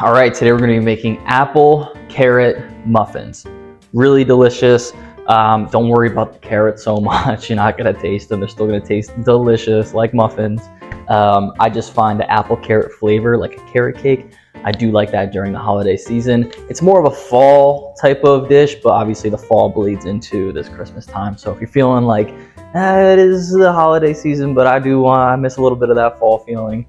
All right, today we're going to be making apple carrot muffins. Really delicious. Don't worry about the carrots so much. You're not going to taste them. They're still going to taste delicious like muffins. I just find the apple carrot flavor like a carrot cake. I do like that during the holiday season. It's more of a fall type of dish, but obviously the fall bleeds into this Christmas time. So if you're feeling like, it is the holiday season, but I miss a little bit of that fall feeling,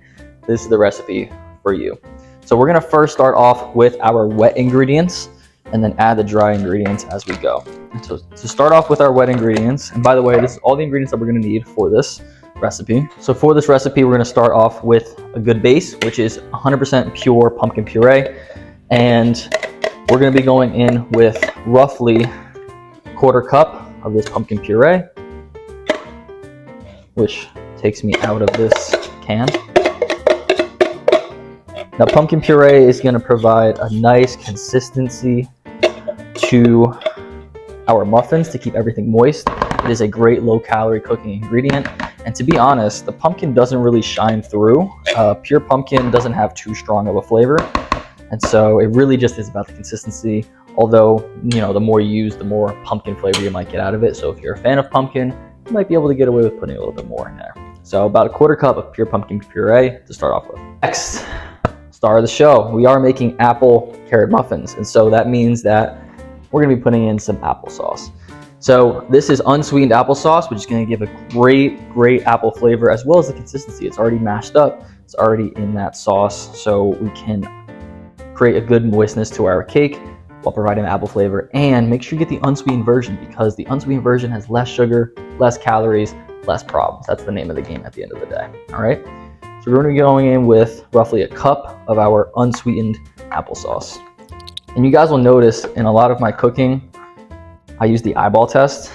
this is the recipe for you. So we're gonna first start off with our wet ingredients and then add the dry ingredients as we go. And so to start off with our wet ingredients, and by the way, this is all the ingredients that we're gonna need for this recipe. So for this recipe, we're gonna start off with a good base, which is 100% pure pumpkin puree. And we're gonna be going in with roughly a quarter cup of this pumpkin puree, which takes me out of this can. Now, pumpkin puree is going to provide a nice consistency to our muffins to keep everything moist. It is a great low-calorie cooking ingredient. And to be honest, the pumpkin doesn't really shine through. Pure pumpkin doesn't have too strong of a flavor. And so it really just is about the consistency. Although, you know, the more you use, the more pumpkin flavor you might get out of it. So if you're a fan of pumpkin, you might be able to get away with putting a little bit more in there. So about a quarter cup of pure pumpkin puree to start off with. Next, star of the show, we are making apple carrot muffins. And so that means that we're gonna be putting in some applesauce. So this is unsweetened applesauce, which is gonna give a great apple flavor as well as the consistency. It's already mashed up, it's already in that sauce. So we can create a good moistness to our cake while providing the apple flavor. And make sure you get the unsweetened version because the unsweetened version has less sugar, less calories, less problems. That's the name of the game at the end of the day, all right? So we're going to be going in with roughly a cup of our unsweetened applesauce. And you guys will notice in a lot of my cooking, I use the eyeball test.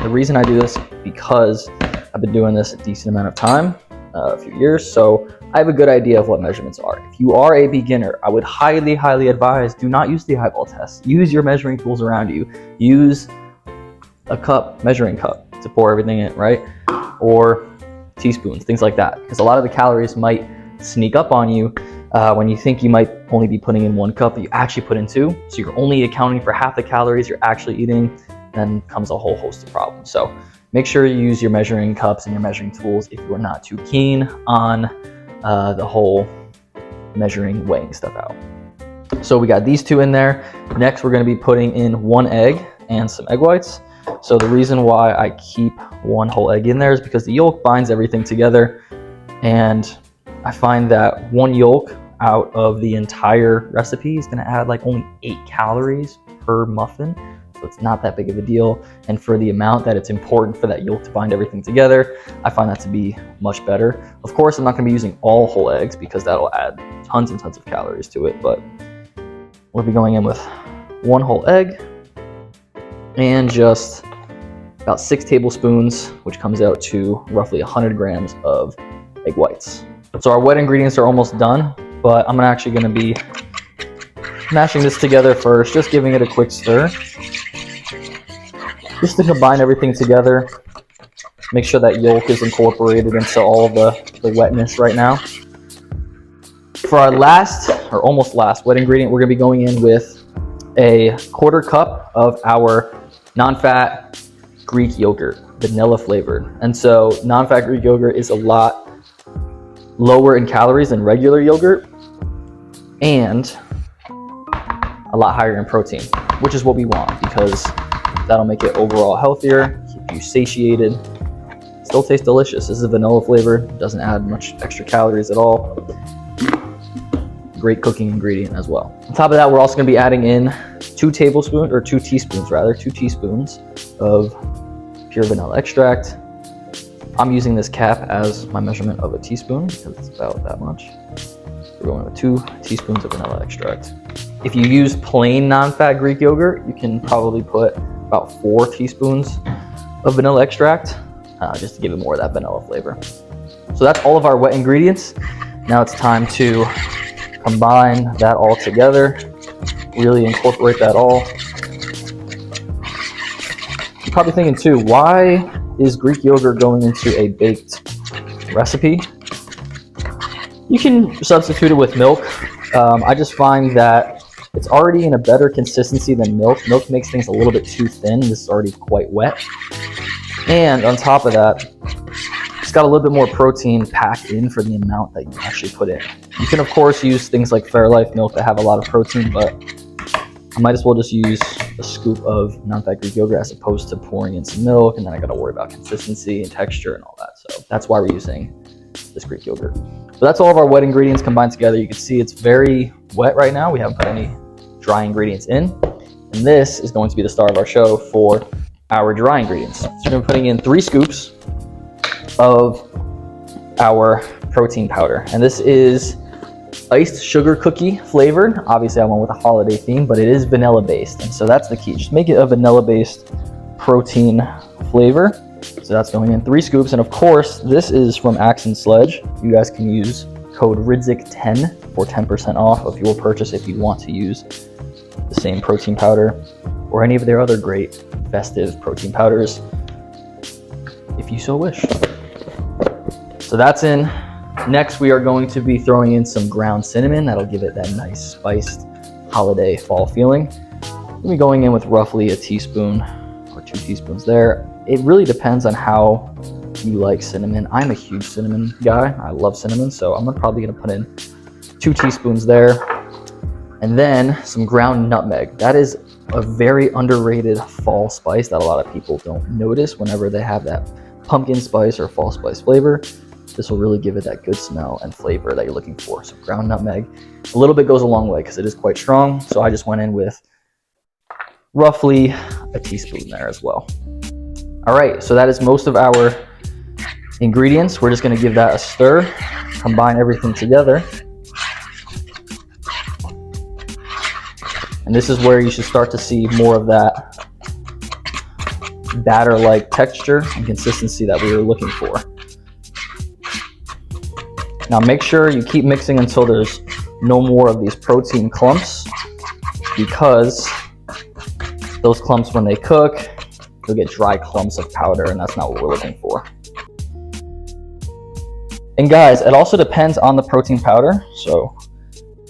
The reason I do this because I've been doing this a decent amount of time, a few years, so I have a good idea of what measurements are. If you are a beginner, I would highly advise do not use the eyeball test. Use your measuring tools around you. Use a measuring cup to pour everything in, right? Or teaspoons, things like that, because a lot of the calories might sneak up on you when you think you might only be putting in 1 cup, but you actually put in 2, so you're only accounting for half the calories you're actually eating. Then comes a whole host of problems. So make sure you use your measuring cups and your measuring tools if you are not too keen on the whole measuring, weighing stuff out. So we got these 2 in there. Next, we're going to be putting in 1 egg and some egg whites. So the reason why I keep 1 whole egg in there is because the yolk binds everything together, and I find that 1 yolk out of the entire recipe is going to add like only 8 calories per muffin, so it's not that big of a deal. And for the amount that it's important for that yolk to bind everything together, I find that to be much better. Of course, I'm not going to be using all whole eggs because that'll add tons and tons of calories to it, but we'll be going in with 1 whole egg and just about 6 tablespoons, which comes out to roughly 100 grams of egg whites. So our wet ingredients are almost done, but I'm actually going to be mashing this together first, just giving it a quick stir, just to combine everything together. Make sure that yolk is incorporated into all the wetness right now. For our last, or almost last, wet ingredient, we're going to be going in with a quarter cup of our non-fat Greek yogurt, vanilla flavored. And so non-fat Greek yogurt is a lot lower in calories than regular yogurt and a lot higher in protein, which is what we want because that'll make it overall healthier, keep you satiated. Still tastes delicious. This is vanilla flavor, doesn't add much extra calories at all. Great cooking ingredient as well. On top of that, we're also going to be adding in 2 teaspoons of pure vanilla extract. I'm using this cap as my measurement of a teaspoon because it's about that much. We're going with 2 teaspoons of vanilla extract. If you use plain non-fat Greek yogurt, you can probably put about 4 teaspoons of vanilla extract just to give it more of that vanilla flavor. So that's all of our wet ingredients. Now it's time to combine that all together, really incorporate that all. You're probably thinking too, why is Greek yogurt going into a baked recipe? You can substitute it with milk. I just find that it's already in a better consistency than milk. Milk makes things a little bit too thin. This is already quite wet. And on top of that, it's got a little bit more protein packed in for the amount that you actually put in. You can, of course, use things like Fairlife milk that have a lot of protein, but I might as well just use a scoop of non-fat Greek yogurt as opposed to pouring in some milk, and then I got to worry about consistency and texture and all that. So that's why we're using this Greek yogurt. So that's all of our wet ingredients combined together. You can see it's very wet right now. We haven't put any dry ingredients in. And this is going to be the star of our show for our dry ingredients. So we're going to be putting in 3 scoops of our protein powder. And this is iced sugar cookie flavored. Obviously I went with a holiday theme, but it is vanilla based. And so that's the key. Just make it a vanilla based protein flavor. So that's going in 3 scoops. And of course, this is from Axe & Sledge. You guys can use code RIDZIK10 for 10% off of your purchase if you want to use the same protein powder or any of their other great festive protein powders, if you so wish. So that's in. Next, we are going to be throwing in some ground cinnamon. That'll give it that nice spiced holiday fall feeling. We'll be going in with roughly a teaspoon or 2 teaspoons there. It really depends on how you like cinnamon. I'm a huge cinnamon guy. I love cinnamon, so I'm probably gonna put in 2 teaspoons there. And then some ground nutmeg. That is a very underrated fall spice that a lot of people don't notice whenever they have that pumpkin spice or fall spice flavor. This will really give it that good smell and flavor that you're looking for. So ground nutmeg, a little bit goes a long way because it is quite strong. So I just went in with roughly a teaspoon there as well. All right, so that is most of our ingredients. We're just gonna give that a stir, combine everything together. And this is where you should start to see more of that batter-like texture and consistency that we were looking for. Now make sure you keep mixing until there's no more of these protein clumps, because those clumps, when they cook, you'll get dry clumps of powder, and that's not what we're looking for. And guys, it also depends on the protein powder. So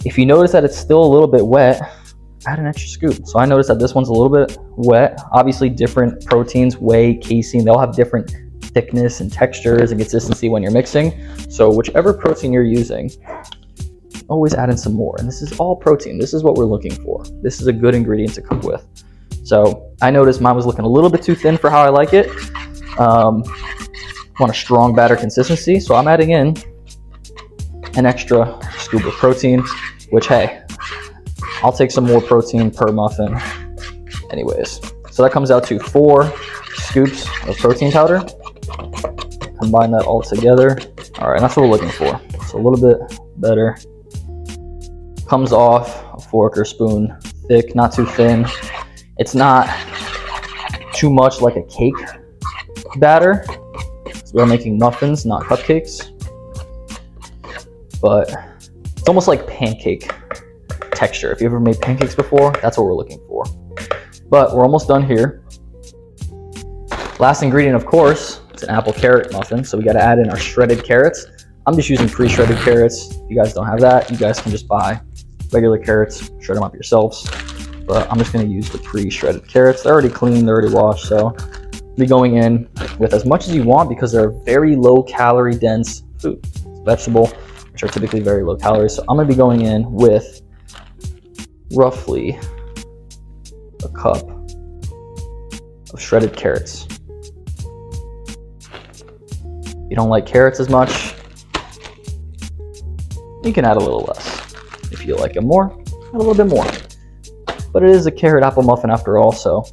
if you notice that it's still a little bit wet, add an extra scoop. So I noticed that this one's a little bit wet. Obviously different proteins, whey, casein, they'll have different thickness and textures and consistency when you're mixing. So whichever protein you're using, always add in some more. And this is all protein. This is what we're looking for. This is a good ingredient to cook with. So I noticed mine was looking a little bit too thin for how I like it. Want a strong batter consistency, so I'm adding in an extra scoop of protein, which, hey, I'll take some more protein per muffin anyways. So that comes out to 4 scoops of protein powder. Combine that all together. All right, that's what we're looking for. So a little bit better. Comes off a fork or spoon, thick, not too thin. It's not too much like a cake batter. So we're making muffins, not cupcakes. But it's almost like pancake texture. If you ever made pancakes before, that's what we're looking for. But we're almost done here. Last ingredient, of course, is an apple carrot muffin. So we got to add in our shredded carrots. I'm just using pre-shredded carrots. If you guys don't have that, you guys can just buy regular carrots, shred them up yourselves. But I'm just going to use the pre-shredded carrots. They're already clean, they're already washed. So I'll be going in with as much as you want because they're very low calorie dense food. It's vegetable, which are typically very low calories. So I'm going to be going in with roughly a cup of shredded carrots. If you don't like carrots as much, you can add a little less. If you like them more, add a little bit more. But it is a carrot apple muffin after all, so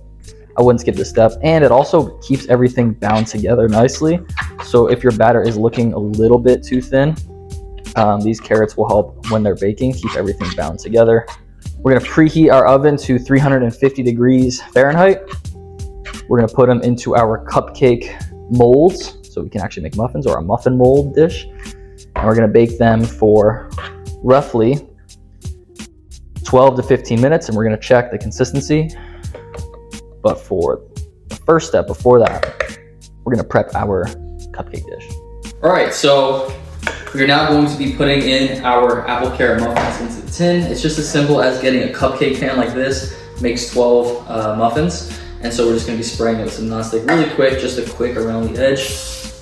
I wouldn't skip this step. And it also keeps everything bound together nicely. So if your batter is looking a little bit too thin, these carrots will help when they're baking, keep everything bound together. We're gonna preheat our oven to 350 degrees Fahrenheit. We're gonna put them into our cupcake molds so we can actually make muffins, or a muffin mold dish. And we're gonna bake them for roughly 12 to 15 minutes, and we're gonna check the consistency. But for the first step before that, we're gonna prep our cupcake dish. All right, so We're now going to be putting in our apple carrot muffins into the tin. It's just as simple as getting a cupcake pan like this, makes 12 muffins. And so we're just gonna be spraying it with some nonstick really quick, just a quick around the edge.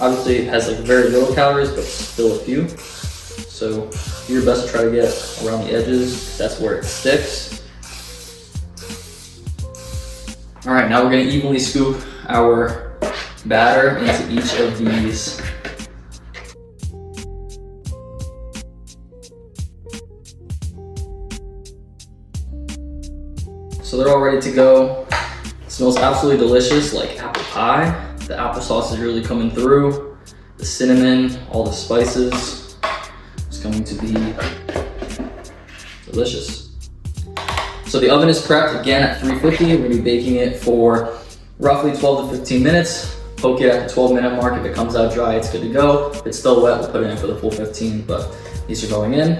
Obviously it has like very little calories, but still a few. So do your best to try to get around the edges, 'cause that's where it sticks. All right, now we're gonna evenly scoop our batter into each of these. So they're all ready to go. It smells absolutely delicious, like apple pie. The applesauce is really coming through. The cinnamon, all the spices. It's going to be delicious. So the oven is prepped again at 350. We're gonna be baking it for roughly 12 to 15 minutes. Poke it at the 12-minute mark. If it comes out dry, it's good to go. If it's still wet, we'll put it in for the full 15, but these are going in.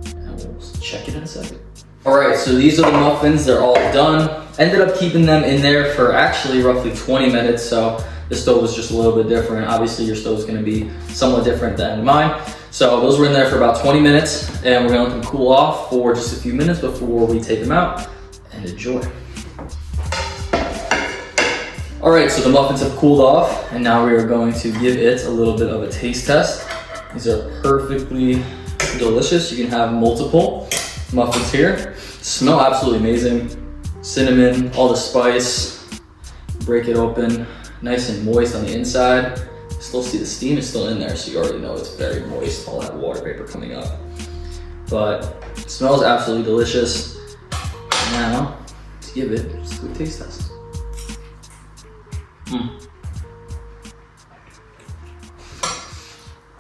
And we'll check it in a second. All right, so these are the muffins. They're all done. Ended up keeping them in there for actually roughly 20 minutes. So the stove was just a little bit different. Obviously your stove is gonna be somewhat different than mine. So those were in there for about 20 minutes and we're gonna let them cool off for just a few minutes before we take them out and enjoy. All right, so the muffins have cooled off and now we are going to give it a little bit of a taste test. These are perfectly delicious. You can have multiple muffins here. Smell absolutely amazing. Cinnamon, all the spice. Break it open, nice and moist on the inside. Still see the steam is still in there, so you already know it's very moist, all that water vapor coming up. But it smells absolutely delicious. Now, to give it just a quick taste test.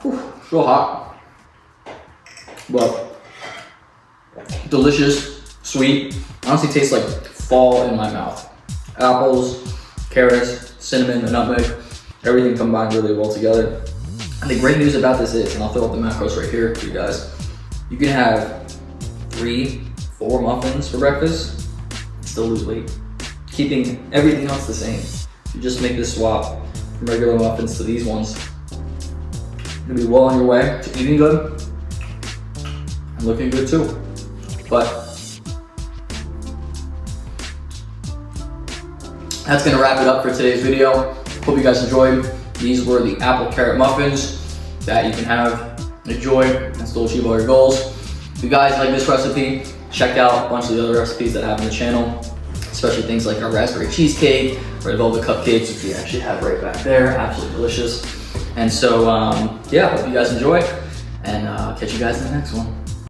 Whew, so hot, but delicious, sweet. Honestly tastes like fall in my mouth. Apples, carrots, cinnamon, and nutmeg, everything combined really well together. And the great news about this is, and I'll throw up the macros right here for you guys, you can have 3, 4 muffins for breakfast and still lose weight, keeping everything else the same. If you just make this swap from regular muffins to these ones, you're gonna be well on your way to eating good and looking good too. But that's gonna wrap it up for today's video. Hope you guys enjoyed. These were the apple carrot muffins that you can have, enjoy, and still achieve all your goals. If you guys like this recipe, check out a bunch of the other recipes that I have on the channel, especially things like our raspberry cheesecake, red velvet cupcakes, which we actually have right back there, absolutely delicious. And so, yeah, hope you guys enjoy, and catch you guys in the next one.